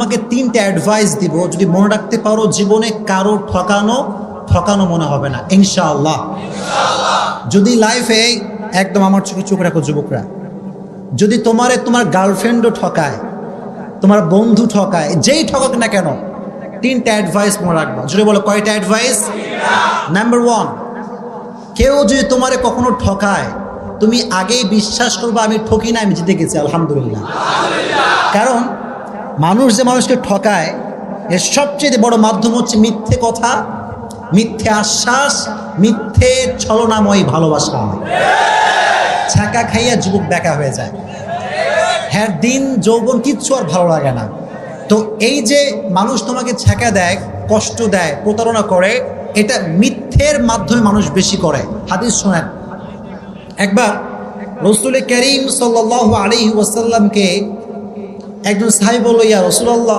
তোমাকে তিনটা অ্যাডভাইস দিব, যদি মনে রাখতে পারো জীবনে কারো ঠকানো মনে হবে না ইনশাআল্লাহ। যদি লাইফে একদম আমার চোখে চোখ রাখো যুবকরা, যদি তোমার গার্লফ্রেন্ডও ঠকায়, তোমার বন্ধু ঠকায়, যেই ঠকাক না কেন, তিনটা অ্যাডভাইস মনে রাখবা। যদি বলো কয়টা অ্যাডভাইস? নাম্বার 1, কেউ যদি তোমারে কখনো ঠকায়, তুমি আগেই বিশ্বাস করবা আমি ঠকি না, আমি জিতে গেছি আলহামদুলিল্লাহ। কারণ মানুষ যে মানুষকে ঠকায় এর সবচেয়ে বড় মাধ্যম হচ্ছে মিথ্যে কথা, মিথ্যে আশ্বাস, মিথ্যে ছলনাময় ভালোবাসা। ছাকা খাইয়া যুবক বেকা হয়ে যায়, হ্যাঁ দিন যৌবন কিচ্ছু আর ভালো লাগে না। তো এই যে মানুষ তোমাকে ছাকা দেয়, কষ্ট দেয়, প্রতারণা করে, এটা মিথ্যের মাধ্যমে মানুষ বেশি করে। হাদিস শোনেন, একবার রাসূল করিম সাল্লাল্লাহু আলাইহি ওয়াসাল্লামকে একজন সাহাবী বলল, ইয়া রাসূলুল্লাহ